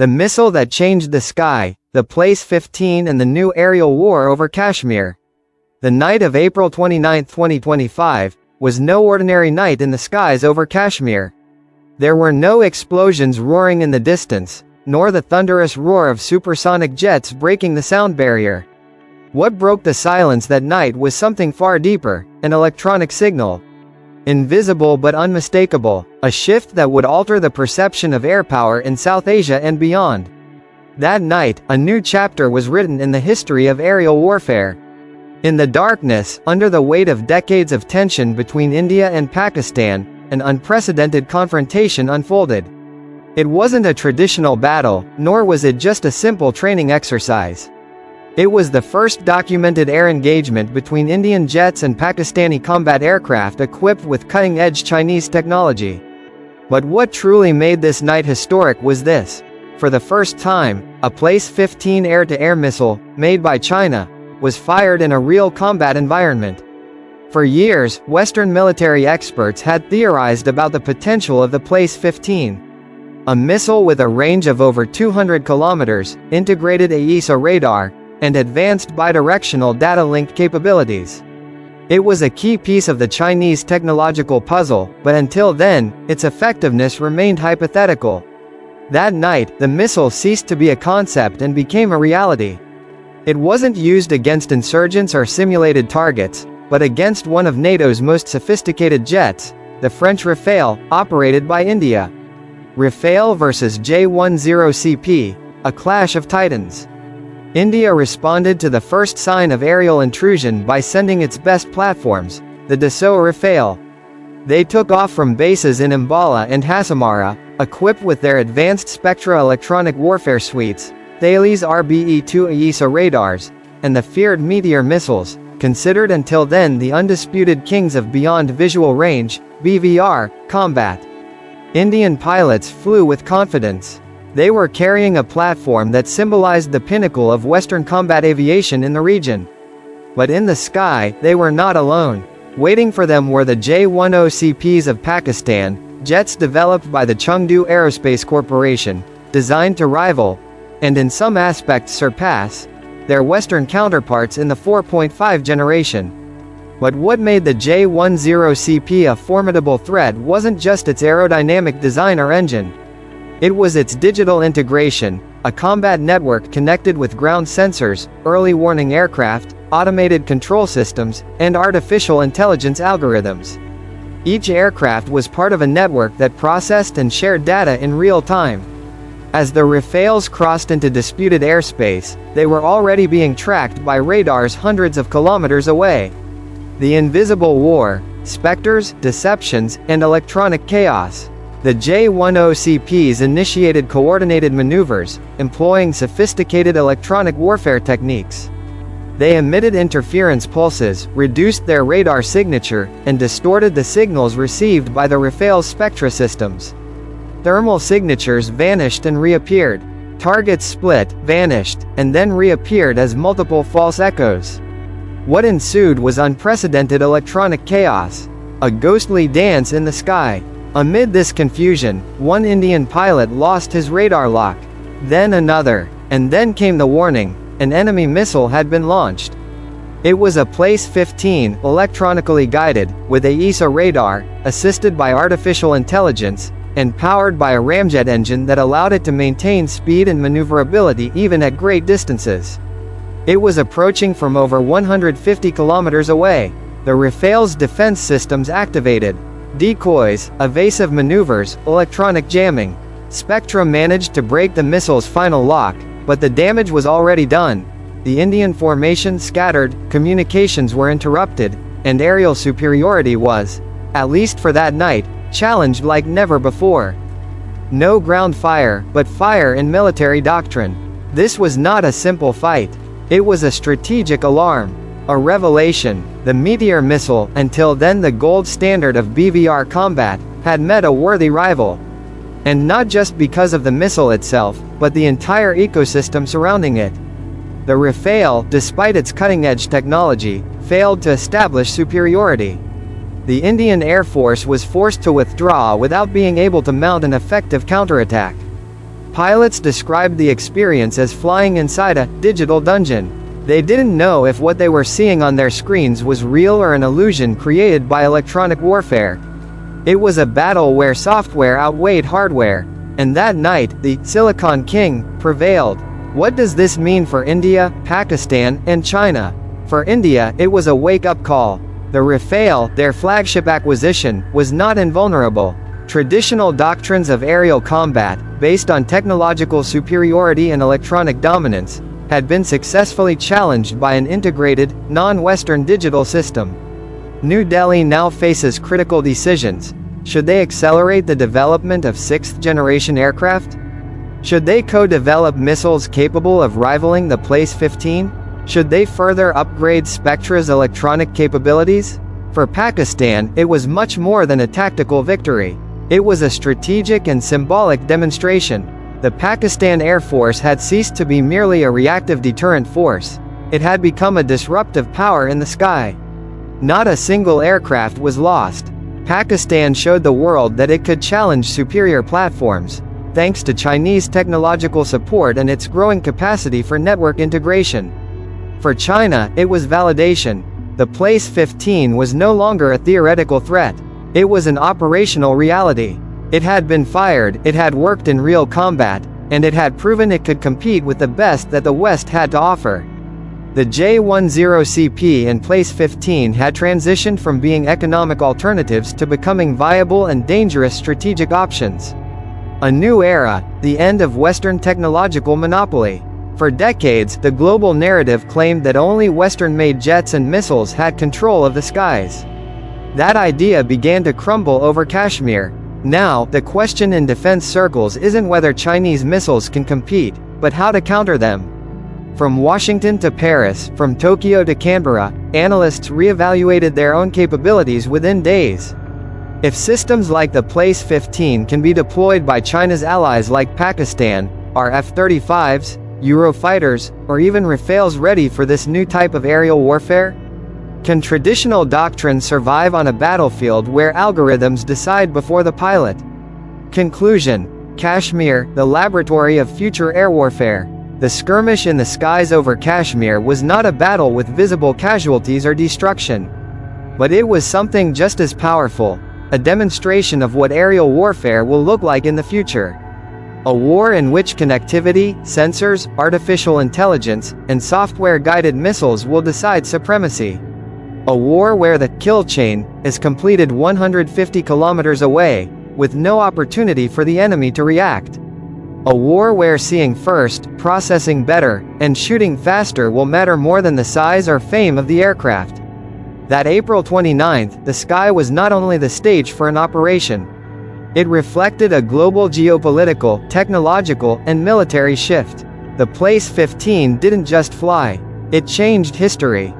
The missile that changed the sky, the Place 15 and the new aerial war over Kashmir. The night of April 29, 2025, was no ordinary night in the skies over Kashmir. There were no explosions roaring in the distance, nor the thunderous roar of supersonic jets breaking the sound barrier. What broke the silence that night was something far deeper, an electronic signal. Invisible but unmistakable, a shift that would alter the perception of air power in South Asia and beyond. That night, a new chapter was written in the history of aerial warfare. In the darkness, under the weight of decades of tension between India and Pakistan, an unprecedented confrontation unfolded. It wasn't a traditional battle, nor was it just a simple training exercise. It was the first documented air engagement between Indian jets and Pakistani combat aircraft equipped with cutting-edge Chinese technology. But what truly made this night historic was this. For the first time, a Place 15 air-to-air missile, made by China, was fired in a real combat environment. For years, Western military experts had theorized about the potential of the Place 15. A missile with a range of over 200 kilometers, integrated AESA radar, and advanced bidirectional data link capabilities. It was a key piece of the Chinese technological puzzle, but until then, its effectiveness remained hypothetical. That night, the missile ceased to be a concept and became a reality. It wasn't used against insurgents or simulated targets, but against one of NATO's most sophisticated jets, the French Rafale, operated by India. Rafale versus J-10CP, a clash of titans. India responded to the first sign of aerial intrusion by sending its best platforms, the Dassault Rafale. They took off from bases in Ambala and Hassamara, equipped with their advanced Spectra electronic warfare suites, Thales RBE-2 AESA radars, and the feared Meteor missiles, considered until then the undisputed kings of beyond visual range, BVR, combat. Indian pilots flew with confidence. They were carrying a platform that symbolized the pinnacle of Western combat aviation in the region. But in the sky, they were not alone. Waiting for them were the J-10CPs of Pakistan, jets developed by the Chengdu Aerospace Corporation, designed to rival, and in some aspects surpass, their Western counterparts in the 4.5 generation. But what made the J-10CP a formidable threat wasn't just its aerodynamic design or engine. It was its digital integration, a combat network connected with ground sensors, early warning aircraft, automated control systems, and artificial intelligence algorithms. Each aircraft was part of a network that processed and shared data in real time. As the Rafales crossed into disputed airspace, they were already being tracked by radars hundreds of kilometers away. The invisible war, specters, deceptions, and electronic chaos. The J-10CPs initiated coordinated maneuvers, employing sophisticated electronic warfare techniques. They emitted interference pulses, reduced their radar signature, and distorted the signals received by the Rafale's Spectra systems. Thermal signatures vanished and reappeared. Targets split, vanished, and then reappeared as multiple false echoes. What ensued was unprecedented electronic chaos. A ghostly dance in the sky. Amid this confusion, one Indian pilot lost his radar lock. Then another. And then came the warning: an enemy missile had been launched. It was a Place 15, electronically guided, with AESA radar, assisted by artificial intelligence, and powered by a ramjet engine that allowed it to maintain speed and maneuverability even at great distances. It was approaching from over 150 kilometers away. The Rafale's defense systems activated. Decoys, evasive maneuvers, electronic jamming. Spectra managed to break the missile's final lock, but the damage was already done. The Indian formation scattered, communications were interrupted, and aerial superiority was, at least for that night, challenged like never before. No ground fire, but fire in military doctrine. This was not a simple fight. It was a strategic alarm. A revelation. The Meteor missile, until then the gold standard of BVR combat, had met a worthy rival. And not just because of the missile itself, but the entire ecosystem surrounding it. The Rafale, despite its cutting-edge technology, failed to establish superiority. The Indian Air Force was forced to withdraw without being able to mount an effective counterattack. Pilots described the experience as flying inside a digital dungeon. They didn't know if what they were seeing on their screens was real or an illusion created by electronic warfare. It was a battle where software outweighed hardware, and that night, the Silicon King prevailed. What does this mean for India, Pakistan, and China? For India, it was a wake-up call. The Rafale, their flagship acquisition, was not invulnerable. Traditional doctrines of aerial combat, based on technological superiority and electronic dominance, had been successfully challenged by an integrated, non-Western digital system. New Delhi now faces critical decisions. Should they accelerate the development of sixth-generation aircraft? Should they co-develop missiles capable of rivaling the PLACE-15? Should they further upgrade Spectra's electronic capabilities? For Pakistan, it was much more than a tactical victory. It was a strategic and symbolic demonstration. The Pakistan Air Force had ceased to be merely a reactive deterrent force. It had become a disruptive power in the sky. Not a single aircraft was lost. Pakistan showed the world that it could challenge superior platforms, thanks to Chinese technological support and its growing capacity for network integration. For China, it was validation. The PLACE-15 was no longer a theoretical threat. It was an operational reality. It had been fired, it had worked in real combat, and it had proven it could compete with the best that the West had to offer. The J-10CP and PLACE-15 had transitioned from being economic alternatives to becoming viable and dangerous strategic options. A new era, the end of Western technological monopoly. For decades, the global narrative claimed that only Western-made jets and missiles had control of the skies. That idea began to crumble over Kashmir. Now, the question in defense circles isn't whether Chinese missiles can compete, but how to counter them. From Washington to Paris, from Tokyo to Canberra, analysts reevaluated their own capabilities within days. If systems like the PLACE-15 can be deployed by China's allies like Pakistan, are F-35s, Eurofighters, or even Rafales ready for this new type of aerial warfare? Can traditional doctrines survive on a battlefield where algorithms decide before the pilot? Conclusion: Kashmir, the laboratory of future air warfare. The skirmish in the skies over Kashmir was not a battle with visible casualties or destruction. But it was something just as powerful, a demonstration of what aerial warfare will look like in the future. A war in which connectivity, sensors, artificial intelligence, and software-guided missiles will decide supremacy. A war where the kill chain is completed 150 kilometers away, with no opportunity for the enemy to react. A war where seeing first, processing better, and shooting faster will matter more than the size or fame of the aircraft. That April 29th, the sky was not only the stage for an operation. It reflected a global geopolitical, technological, and military shift. The PLACE-15 didn't just fly. It changed history.